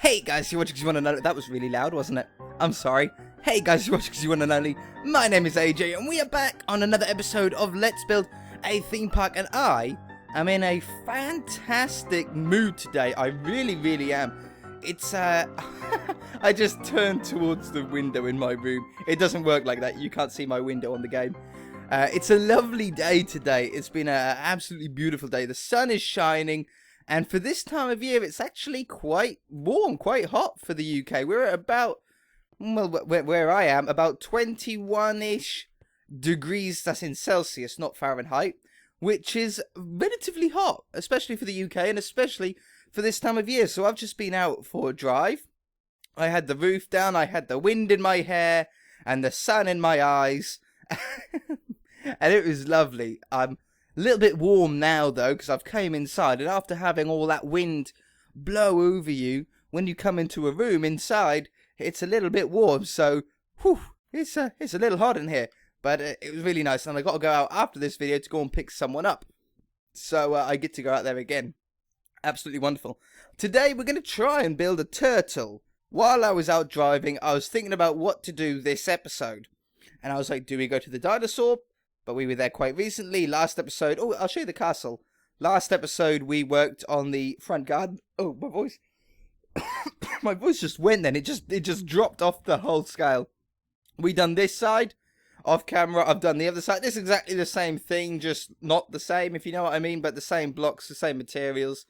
Hey guys, you're watching 'Cause You Wanna Know. That was really loud, wasn't it? I'm sorry. Hey guys, you're watching 'Cause You Wanna Know. My name is AJ, and we are back on another episode of Let's Build a Theme Park. And I am in a fantastic mood today. I really am. It's I just turned towards the window in my room. It doesn't work like that. You can't see my window on the game. It's a lovely day today. It's been an absolutely beautiful day. The sun is shining. And for this time of year, it's actually quite warm, quite hot for the UK. We're at about, well, where I am, about 21-ish degrees. That's in Celsius, not Fahrenheit, which is relatively hot, especially for the UK and especially for this time of year. So I've just been out for a drive. I had the roof down, I had the wind in my hair and the sun in my eyes. And it was lovely. A little bit warm now though, because I've came inside, and after having all that wind blow over you, when you come into a room inside, it's a little bit warm. So, whew, it's a little hot in here, but it was really nice. And I got to go out after this video to go and pick someone up. So I get to go out there again. Absolutely wonderful. Today we're going to try and build a turtle. While I was out driving, I was thinking about what to do this episode, and I was like, do we go to the dinosaur? But we were there quite recently. Last episode... Oh, I'll show you the castle. Last episode, we worked on the front garden. Oh, my voice. My voice just went then. It just dropped off the whole scale. We done this side off camera. I've done the other side. It's exactly the same thing, just not the same, if you know what I mean. But the same blocks, the same materials.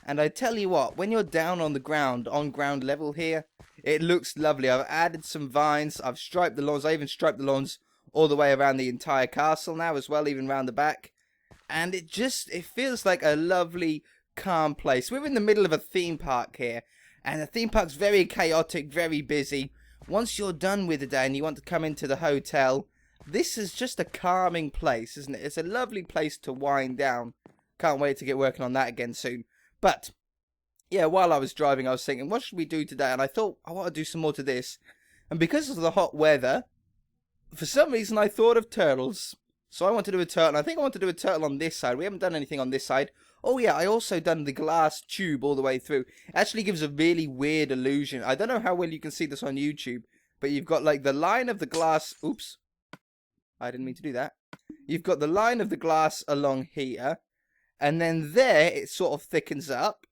And I tell you what, when you're down on the ground, on ground level here, it looks lovely. I've added some vines. I've striped the lawns. I even striped the lawns all the way around the entire castle now as well, even around the back. And it feels like a lovely, calm place. We're in the middle of a theme park here, and the theme park's very chaotic, very busy. Once you're done with the day and you want to come into the hotel, this is just a calming place, isn't it? It's a lovely place to wind down. Can't wait to get working on that again soon. But, yeah, while I was driving, I was thinking, what should we do today? And I thought, I want to do some more to this. And because of the hot weather, for some reason, I thought of turtles. So I want to do a turtle. I think I want to do a turtle on this side. We haven't done anything on this side. Oh, yeah, I also done the glass tube all the way through. It actually gives a really weird illusion. I don't know how well you can see this on YouTube, but you've got, like, the line of the glass. Oops. I didn't mean to do that. You've got the line of the glass along here. And then there, it sort of thickens up.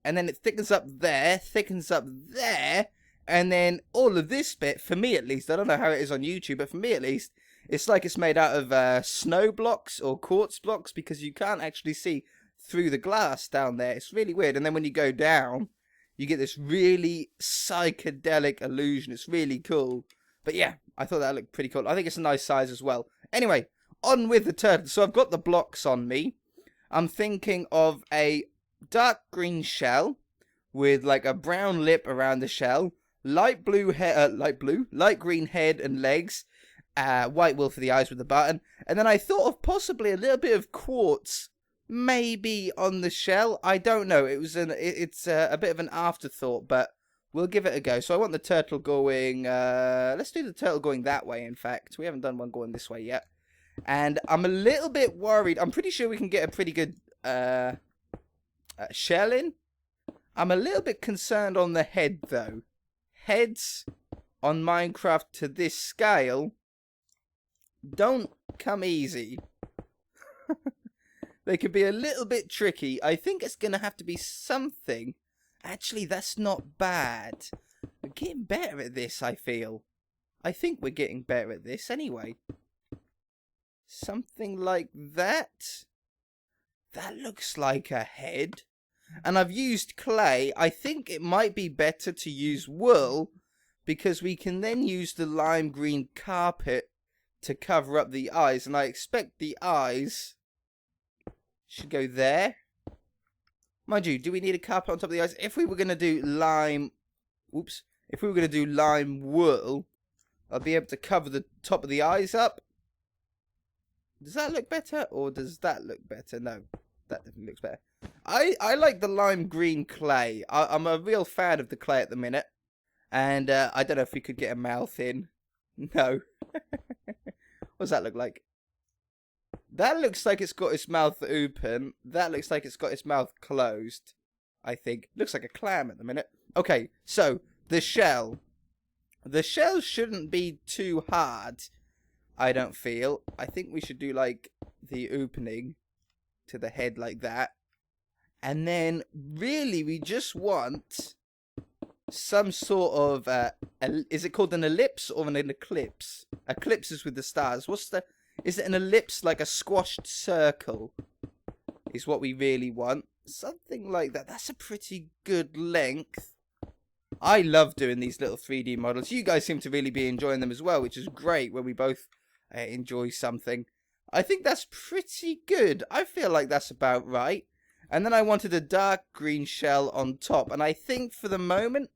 And then it thickens up there, thickens up there. And then all of this bit, for me at least, I don't know how it is on YouTube, but for me at least, it's like it's made out of snow blocks or quartz blocks, because you can't actually see through the glass down there. It's really weird. And then when you go down, you get this really psychedelic illusion. It's really cool. But yeah, I thought that looked pretty cool. I think it's a nice size as well. Anyway, on with the turtle. So I've got the blocks on me. I'm thinking of a dark green shell with like a brown lip around the shell. Light green head and legs, white wool for the eyes with the button, and then I thought of possibly a little bit of quartz, maybe on the shell. I don't know. It's a bit of an afterthought, but we'll give it a go. So I want the turtle going. Let's do the turtle going that way. In fact, we haven't done one going this way yet, and I'm a little bit worried. I'm pretty sure we can get a pretty good shell in. I'm a little bit concerned on the head though. Heads on Minecraft to this scale don't come easy. They could be a little bit tricky. I think it's going to have to be something. Actually, that's not bad. We're getting better at this, I feel. I think we're getting better at this anyway. Something like that. That looks like a head. And I've used clay. I think it might be better to use wool, because we can then use the lime green carpet to cover up the eyes. And I expect the eyes should go there. Mind you, do we need a carpet on top of the eyes? If we were going to do lime... Oops. If we were going to do lime wool, I'll be able to cover the top of the eyes up. Does that look better? Or does that look better? No. That definitely looks better. I like the lime green clay. I'm a real fan of the clay at the minute. And I don't know if we could get a mouth in. No. What does that look like? That looks like it's got its mouth open. That looks like it's got its mouth closed. I think. Looks like a clam at the minute. Okay, so the shell. The shell shouldn't be too hard, I don't feel. I think we should do like the opening to the head like that. And then really we just want some sort of, is it called an ellipse or an eclipse? Eclipse is with the stars. Is it an ellipse, like a squashed circle? Is what we really want. Something like that. That's a pretty good length. I love doing these little 3D models. You guys seem to really be enjoying them as well, which is great when we both enjoy something. I think that's pretty good. I feel like that's about right. And then I wanted a dark green shell on top. And I think for the moment,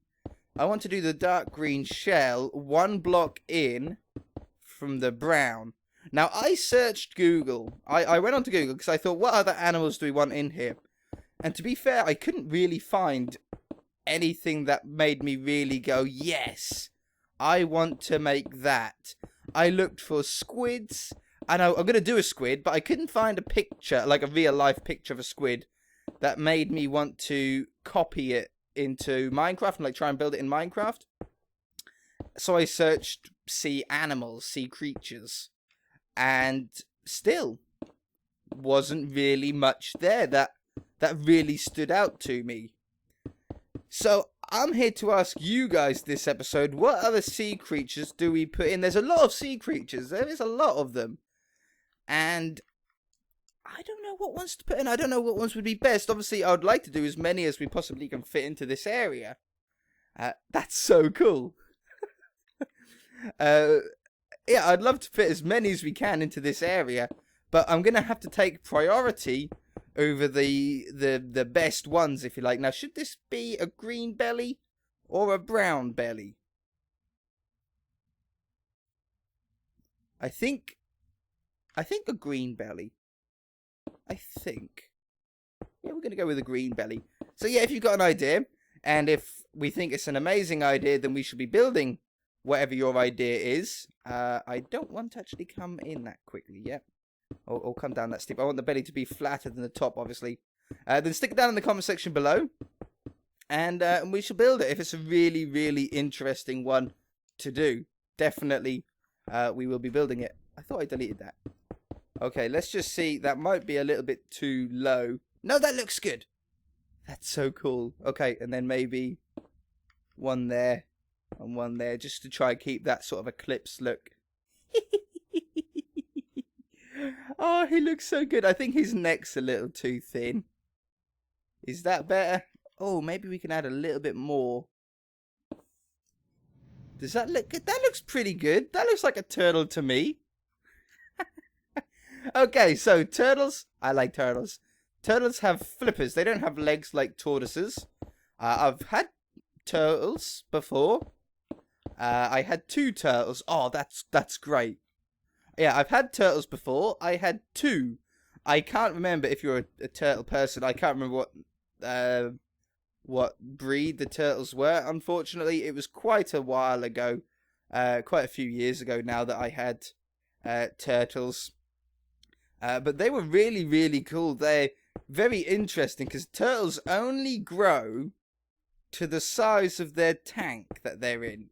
I want to do the dark green shell one block in from the brown. Now, I searched Google. I went onto Google because I thought, what other animals do we want in here? And to be fair, I couldn't really find anything that made me really go, yes, I want to make that. I looked for squids. And I'm going to do a squid, but I couldn't find a picture, like a real-life picture of a squid, that made me want to copy it into Minecraft and like try and build it in Minecraft. So I searched sea animals, sea creatures, and still wasn't really much there that really stood out to me. So I'm here to ask you guys this episode, what other sea creatures do we put in? There's a lot of sea creatures. There is a lot of them. And I don't know what ones to put in. I don't know what ones would be best. Obviously, I would like to do as many as we possibly can fit into this area. That's so cool. Yeah, I'd love to fit as many as we can into this area. But I'm going to have to take priority over the best ones, if you like. Now, should this be a green belly or a brown belly? I think a green belly. I think. Yeah, we're going to go with a green belly. So yeah, if you've got an idea, and if we think it's an amazing idea, then we should be building whatever your idea is. I don't want to actually come in that quickly yet. Or come down that steep. I want the belly to be flatter than the top, obviously. Then stick it down in the comment section below. And we shall build it. If it's a really, really interesting one to do, definitely we will be building it. I thought I deleted that. Okay, let's just see. That might be a little bit too low. No, that looks good. That's so cool. Okay, and then maybe one there and one there, just to try and keep that sort of eclipse look. Oh, he looks so good. I think his neck's a little too thin. Is that better? Oh, maybe we can add a little bit more. Does that look good? That looks pretty good. That looks like a turtle to me. Okay, so turtles. I like turtles. Turtles have flippers. They don't have legs like tortoises. I've had turtles before. I had 2 turtles. Oh, that's great. Yeah, I've had turtles before. I had 2. I can't remember if you're a turtle person. I can't remember what breed the turtles were. Unfortunately, it was quite a while ago, quite a few years ago now that I had turtles. But they were really, really cool. They're very interesting because turtles only grow to the size of their tank that they're in.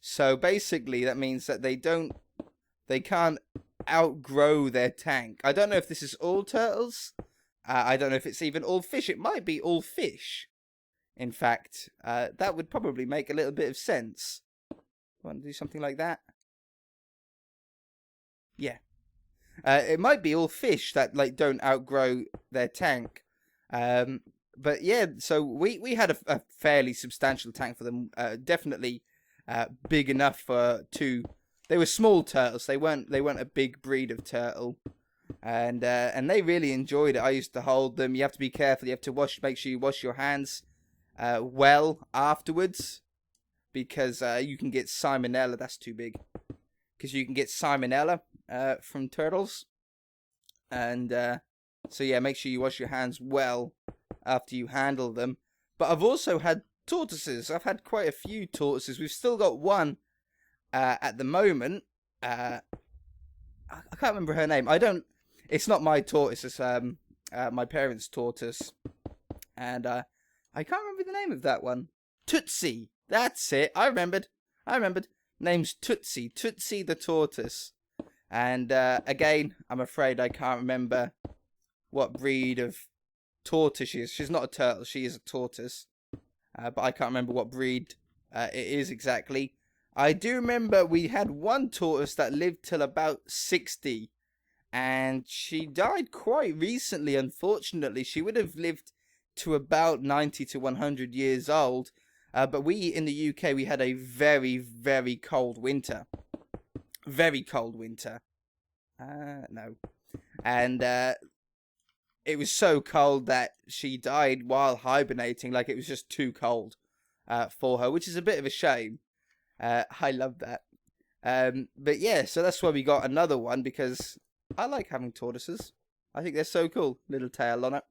So basically, that means that they can't outgrow their tank. I don't know if this is all turtles. I don't know if it's even all fish. It might be all fish. In fact, that would probably make a little bit of sense. Want to do something like that? Yeah. It might be all fish that like don't outgrow their tank. But yeah, so we had a fairly substantial tank for them. Definitely big enough for 2. They were small turtles. They weren't a big breed of turtle. And they really enjoyed it. I used to hold them. You have to be careful. You have to make sure you wash your hands well afterwards, because you can get salmonella. That's too big. Because you can get salmonella from turtles. And so yeah, make sure you wash your hands well after you handle them. But I've also had tortoises. I've had quite a few tortoises. We've still got one at the moment. I can't remember her name. It's not my tortoise. It's my parents' tortoise. And I can't remember the name of that one. Tootsie. That's it. I remembered. Name's Tootsie. Tootsie the tortoise. And again, I'm afraid I can't remember what breed of tortoise she is. She's not a turtle. She is a tortoise. But I can't remember what breed it is exactly. I do remember we had one tortoise that lived till about 60. And she died quite recently, unfortunately. She would have lived to about 90 to 100 years old. But we, in the UK, we had a very, very cold winter. Very cold winter. No. And it was so cold that she died while hibernating. Like, it was just too cold for her, which is a bit of a shame. I love that. But yeah, so that's why we got another one, because I like having tortoises. I think they're so cool. Little tail on it.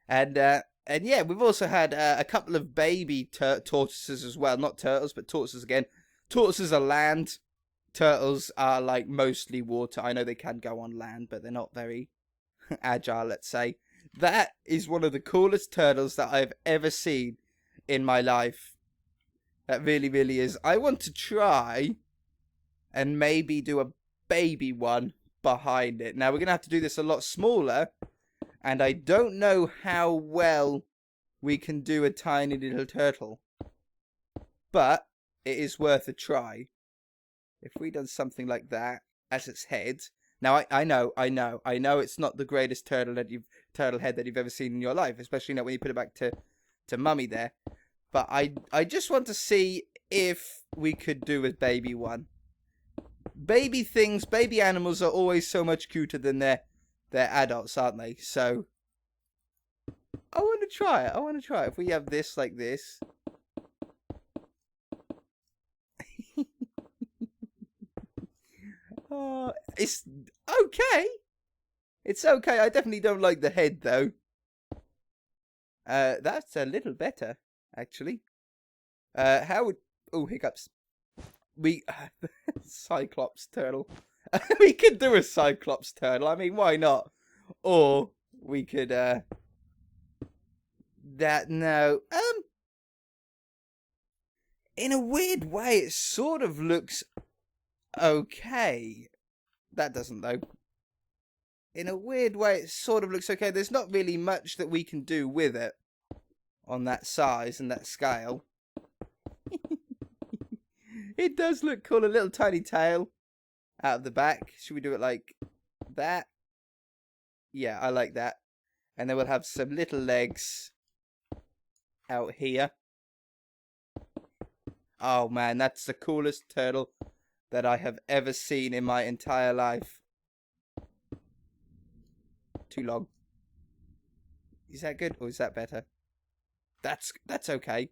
And yeah, we've also had a couple of baby tortoises as well. Not turtles, but tortoises again. Tortoises are land. Turtles are like mostly water. I know they can go on land, but they're not very agile, let's say. That is one of the coolest turtles that I've ever seen in my life. That really, really is. I want to try and maybe do a baby one behind it. Now, we're going to have to do this a lot smaller. And I don't know how well we can do a tiny little turtle. But it is worth a try. If we done something like that as its head. Now, I know it's not the greatest turtle head that you've ever seen in your life. Especially not when you put it back to Mummy there. But I just want to see if we could do a baby one. Baby things, baby animals are always so much cuter than they're adults, aren't they? So I want to try it. If we have this like this. Oh, it's okay. It's okay. I definitely don't like the head, though. That's a little better, actually. How would... Oh, hiccups. Cyclops turtle. We could do a Cyclops turtle. I mean, why not? Or we could, no. In a weird way, it sort of looks okay. That doesn't, though. In a weird way, it sort of looks okay. There's not really much that we can do with it on that size and that scale. It does look cool. A little tiny tail out of the back. Should we do it like that? Yeah, I like that. And then we'll have some little legs out here. Oh man, that's the coolest turtle that I have ever seen in my entire life. Too long. Is that good or is that better? That's okay.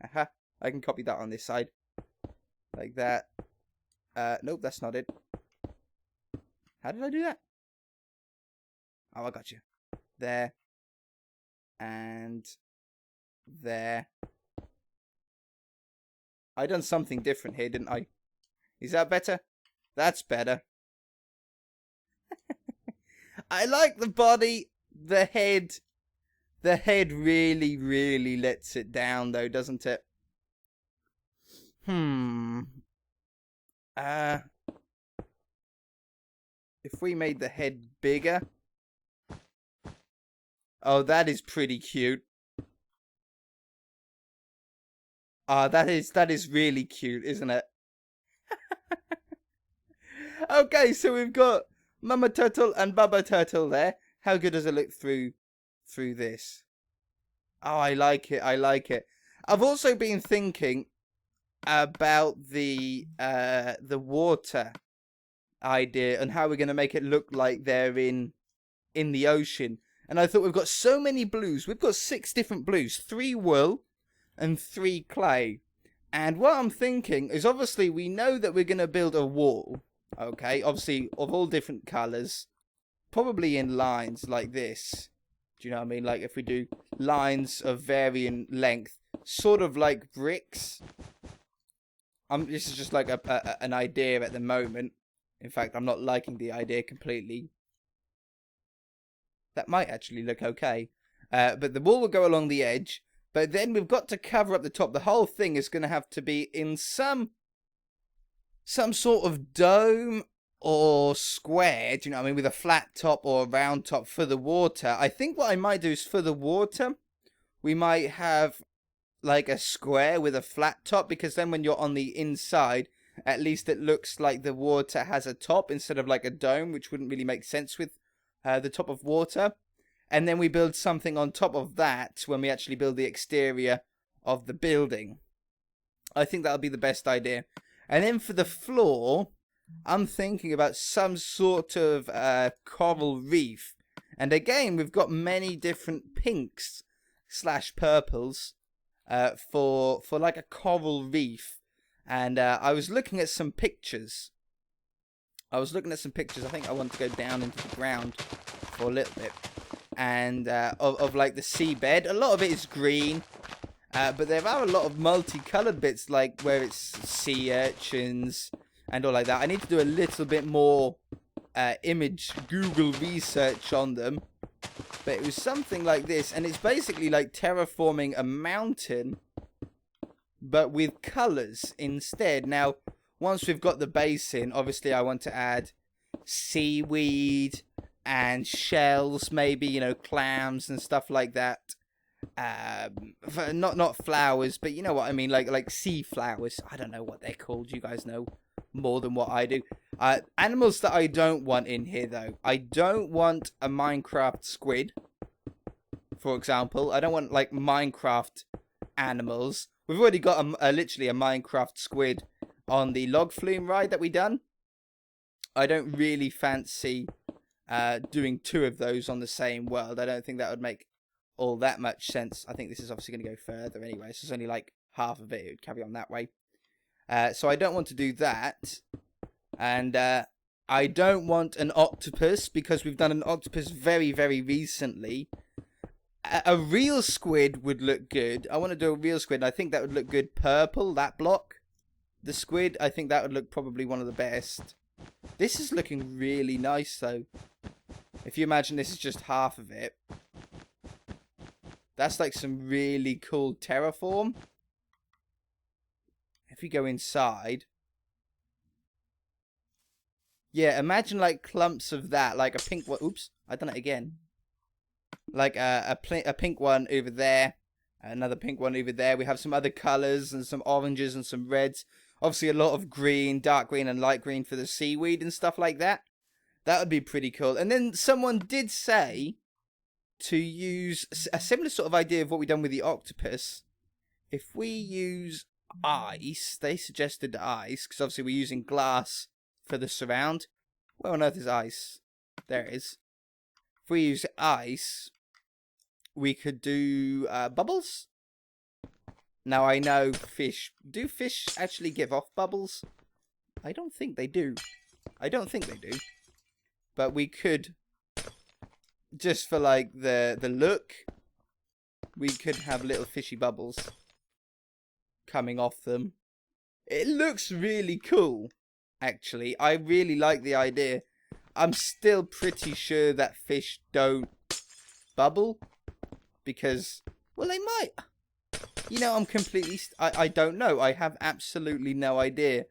Aha. I can copy that on this side. Like that. Nope, that's not it. How did I do that? Oh, I got you. There. And there. I done something different here, didn't I? Is that better? That's better. I like the body, the head. The head really, really lets it down, though, doesn't it? If we made the head bigger. Oh, that is pretty cute. That is really cute, isn't it? Okay, so we've got Mama Turtle and Baba Turtle there. How good does it look through this? Oh, I like it. I've also been thinking about the water idea and how we're going to make it look like they're in the ocean. And I thought we've got so many blues. We've got 6 different blues. 3 wool and 3 clay. And what I'm thinking is, obviously, we know that we're going to build a wall. Okay, obviously, of all different colours. Probably in lines like this. Do you know what I mean? Like, if we do lines of varying length. Sort of like bricks. This is just like an idea at the moment. In fact, I'm not liking the idea completely. That might actually look okay. But the wall will go along the edge. But then we've got to cover up the top. The whole thing is going to have to be in some sort of dome or square, do you know what I mean, with a flat top or a round top for the water. I think what I might do is for the water, we might have like a square with a flat top, because then when you're on the inside, at least it looks like the water has a top instead of like a dome, which wouldn't really make sense with the top of water. And then we build something on top of that when we actually build the exterior of the building. I think that'll be the best idea. And then for the floor, I'm thinking about some sort of coral reef. And again, we've got many different pinks / purples for like a coral reef. And I was looking at some pictures. I think I want to go down into the ground for a little bit. And of like the seabed. A lot of it is green. But there are a lot of multicolored bits, like where it's sea urchins and all like that. I need to do a little bit more image Google research on them. But it was something like this. And it's basically like terraforming a mountain, but with colors instead. Now, once we've got the base in, obviously I want to add seaweed and shells, maybe, you know, clams and stuff like that. Not flowers, but you know what I mean, like sea flowers. I don't know what they're called. You guys know more than what I do. Animals that I don't want in here, though. I don't want a Minecraft squid, for example. I don't want like Minecraft animals. We've already got literally a Minecraft squid on the log flume ride that we done. I don't really fancy doing 2 of those on the same world. I don't think that would make all that much sense. I think this is obviously going to go further anyway. So it's only like half of it. It would carry on that way. So I don't want to do that. And I don't want an octopus, because we've done an octopus very, very recently. A real squid would look good. I want to do a real squid. I think that would look good purple, that block. The squid, I think that would look probably one of the best. This is looking really nice, though. If you imagine this is just half of it. That's like some really cool terraform. If we go inside. Yeah, imagine like clumps of that. Like a pink one. Oops, I've done it again. Like a pink one over there. Another pink one over there. We have some other colours and some oranges and some reds. Obviously a lot of green, dark green and light green for the seaweed and stuff like that. That would be pretty cool. And then someone did say to use a similar sort of idea of what we've done with the octopus. If we use ice, they suggested ice, because obviously we're using glass for the surround. Where on earth is ice? There it is. If we use ice, we could do bubbles. Now I know fish. Do fish actually give off bubbles? I don't think they do. But we could, just for like the look, we could have little fishy bubbles coming off them. It looks really cool, actually. I really like the idea. I'm still pretty sure that fish don't bubble, because, well, they might. You know, I'm completely... I don't know. I have absolutely no idea.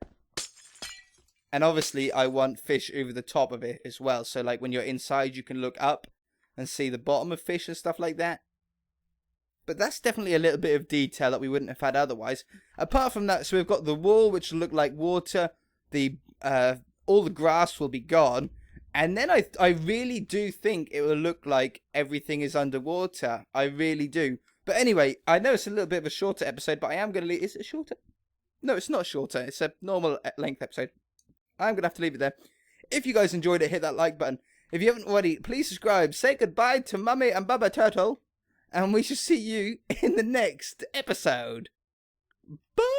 And obviously, I want fish over the top of it as well. So, like, when you're inside, you can look up and see the bottom of fish and stuff like that. But that's definitely a little bit of detail that we wouldn't have had otherwise. Apart from that, so we've got the wall, which will look like water. All the grass will be gone. And then I really do think it will look like everything is underwater. I really do. But anyway, I know it's a little bit of a shorter episode, but I am going to leave... Is it shorter? No, it's not shorter. It's a normal length episode. I'm going to have to leave it there. If you guys enjoyed it, hit that like button. If you haven't already, please subscribe. Say goodbye to Mummy and Bubba Turtle. And we shall see you in the next episode. Bye!